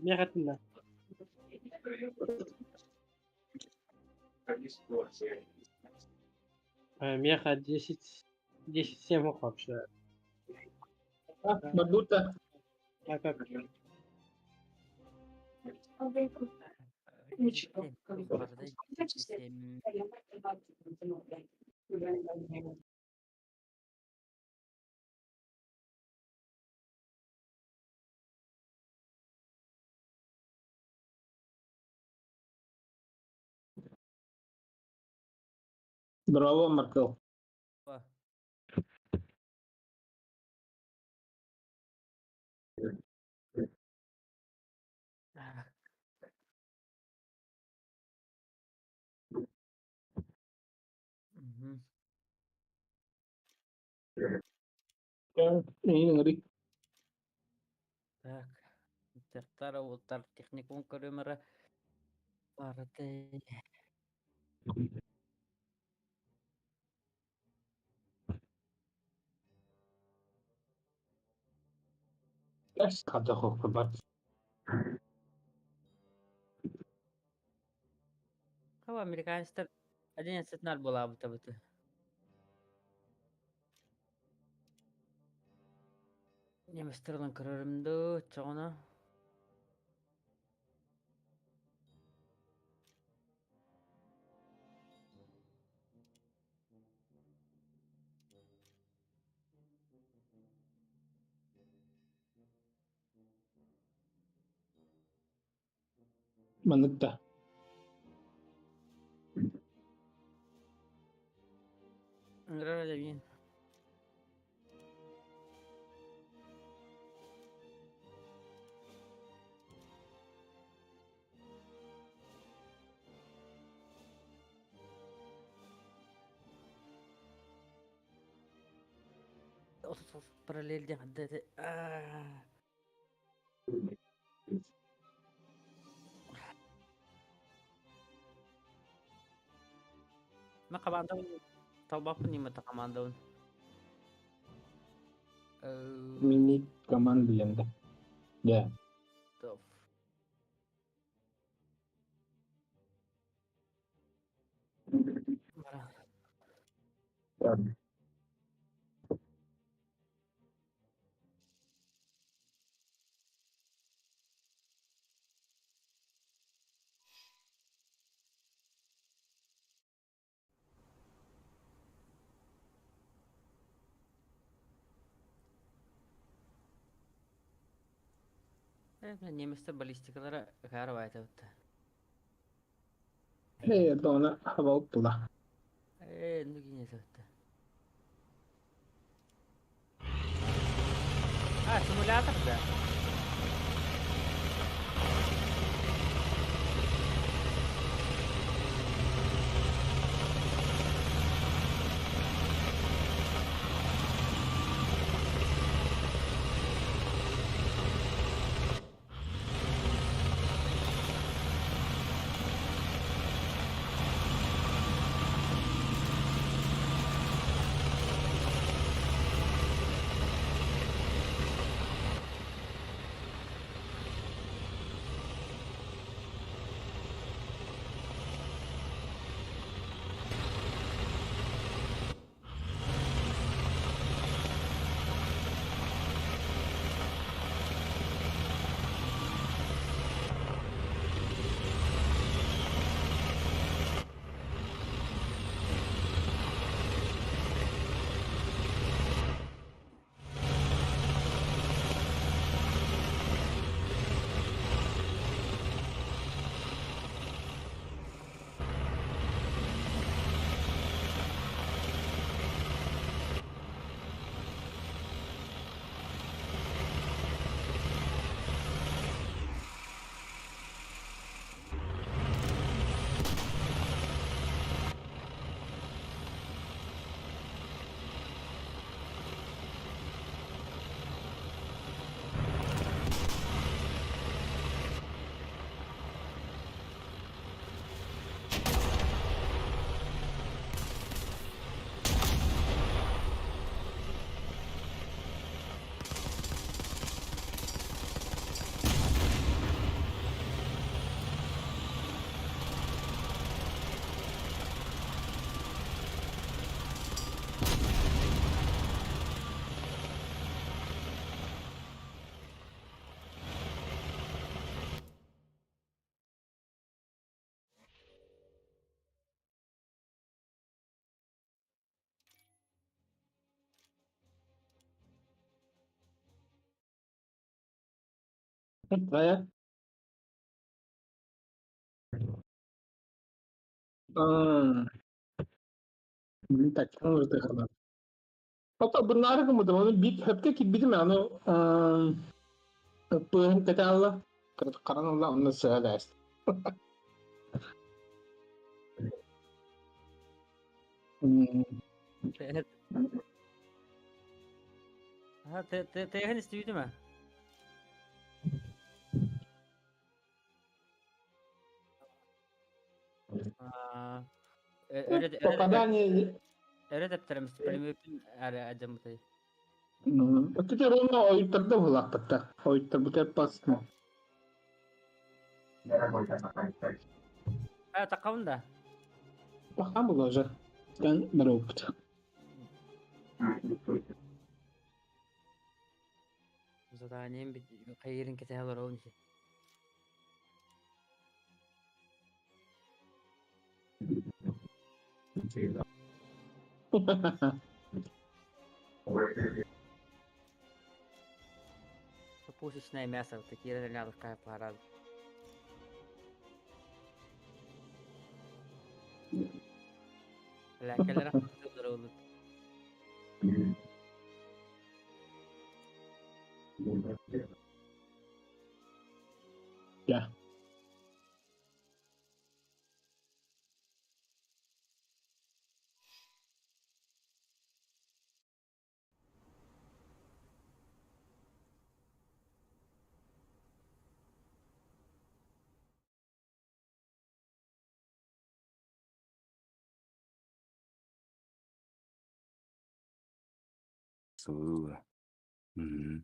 Мират на. Меха 10-7 вообще. Барбута. А как? Браво, Маркел. Ini ngeri. Так. Тертара ултар техникум көрөмөрө барды. Yes, kada kok kebat. Кава американецтер 11-0 болабы табыты. Неместерден көрөрүмдү чоңуна. Manıkta. Играли да bien. Параллельден хаддады. ما командаун талбапын немете командаун. Mini команды енді. Ya. Топ. Неместер баллистикалары гарып айтыбытты. Это она хавал туда. Ну гинесетті. Симулятор да. Raya. Ini takkan ngerti karena. Atau benar kemudian mana bit hepke kit bit mana pehen kata Allah karena Allah on saya last. Tehen istiyor değil mi? Öyle depterim istiyor. Öyle acım tabii. Itu dia rumah oiter dah lah peta. Oiter betul pas no. Takavun da. Wah kamu gak usah kan baru peta. Zaten bir kayırın keteler olmuş. Pusiš ne mesa, taki yra nelada ką parado. Lekeler haftadır olur. Ya. So. Mhm.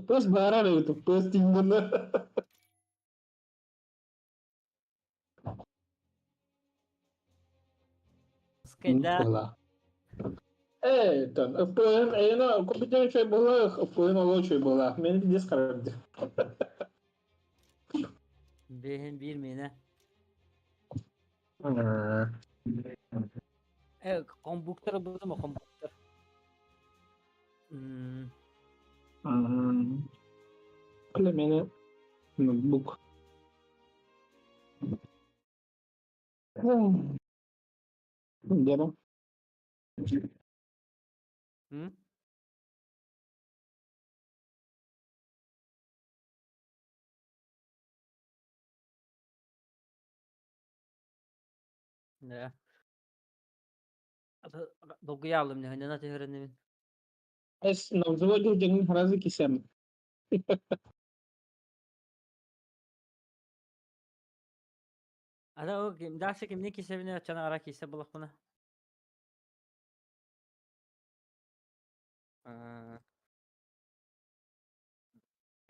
Plus barang itu, plus timbun. Skeda. Bola. Dan öpün, kopacak şey bola, öpün olan şey bola. Beni bir çıkardı. Behen bir mine. Hmm. Kombuktor buldu mu kombuktor? Klemeni notebook. Canım. Hı? Ne? Dokuyu aldım ne? Ne öğrendim? Es navzuwaju jangan harazi kisam. Ada o kim? Daha kim ne kise bine çana ara kise bulak bana.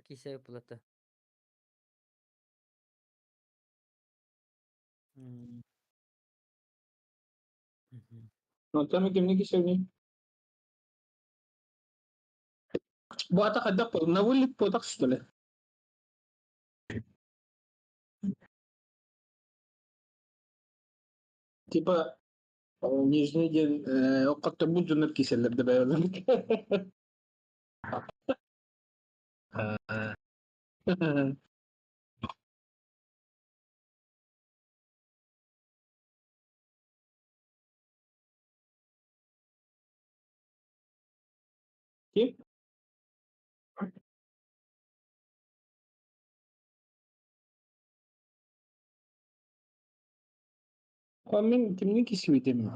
Kise yapılatı. Nonton kimni kisam ni. Buat ada po, nawulit po tak sutule. Типа нижний день как-то буду написано добавил. Kim? Kamin kimni kisiydim?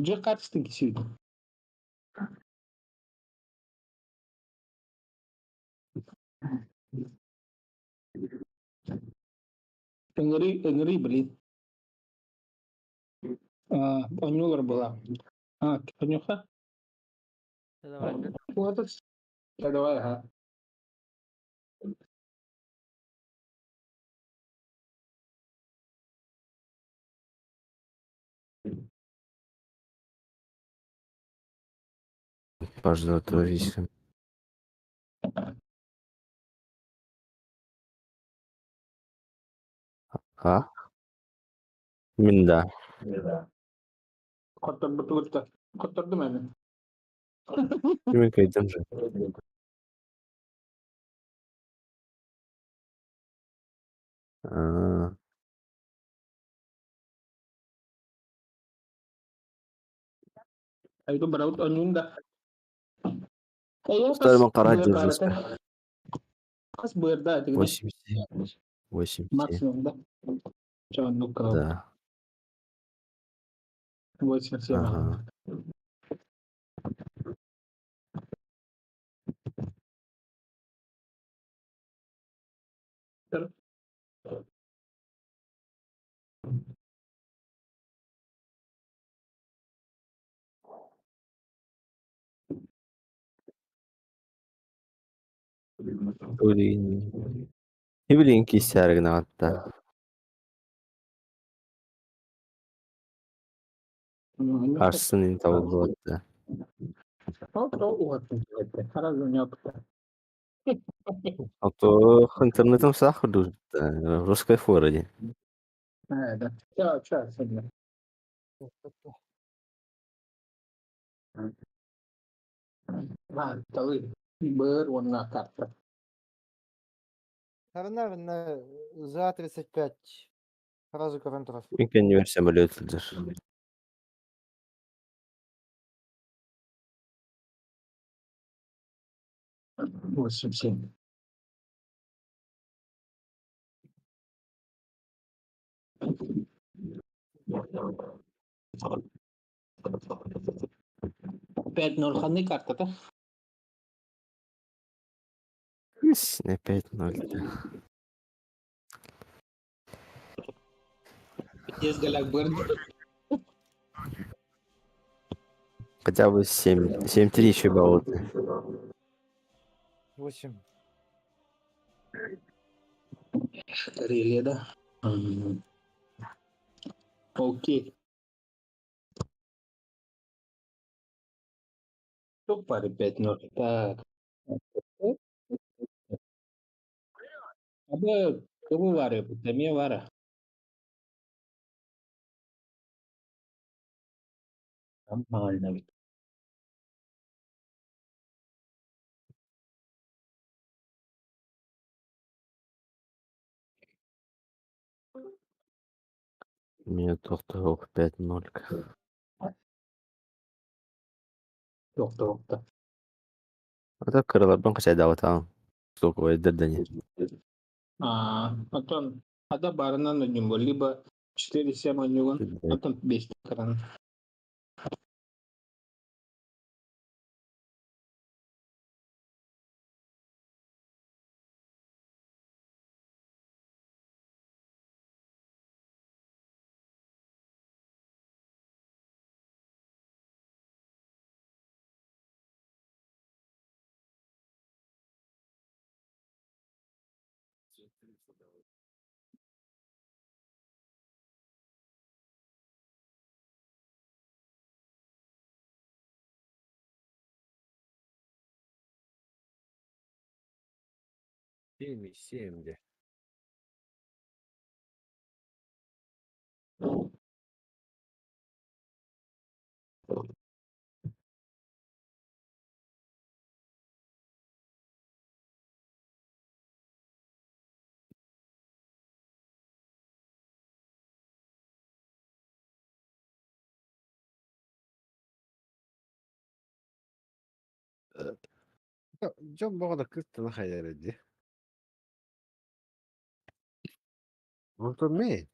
Jakarta'nın kisiydim. Ngeri beli. Onyular bola. Onyuka? Ya da vardı. Bu da ada var ha. Пожалуйста. Ha? Minda. Kotor betul betul. Kotor di mana? Kimin kaydın mı? Aa, Itu beraut onyunda. Kayaknya Старый pas Макара beberapa держится. pas berda gitu. 8-7. 8-7. Максимум, да? Jangan lupa. Да. Buat siapa? Ага. Turin. Ne bileyim ki sergine hatta. Karşısının tavuğu hatta. А то интернетом заходу. Русской фороде. Ada. Coba saja. Tahu berwarna karta. Наверное, за 35 сразу квадратов. Мükemmel самолетler. Восемь, семь. Пять ноль ханы карта-то. Не 5-0. Есть галяк бырд. Хотя бы 7-3 еще было. 8. Шкарелия, да? Мгм. Окей. Кто паре 5-0? Так. Ada keluar ya, putemia wara. Нормально. Мне тоқтауық 5-0. Yok. أتذكر الأربعين قصة دعوتها سوق ويدردني. Atau ada barana na nyumbo liba 4-7 nyugan atau best karan. Семь, 7. John Boğda 40 tane hayal ediyor. Вот умеет.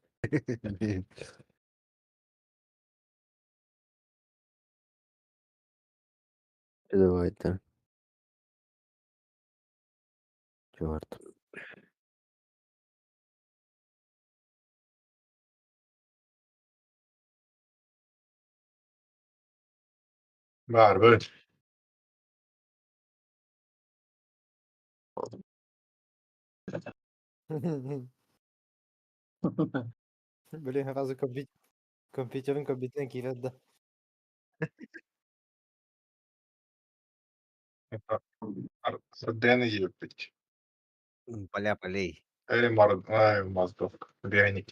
Давай это. Черт. Var. Блин, разу компьютерин компьютерин kirdi. Это Сардены ебать. Поля полей. Морд, мозгов. Пряник.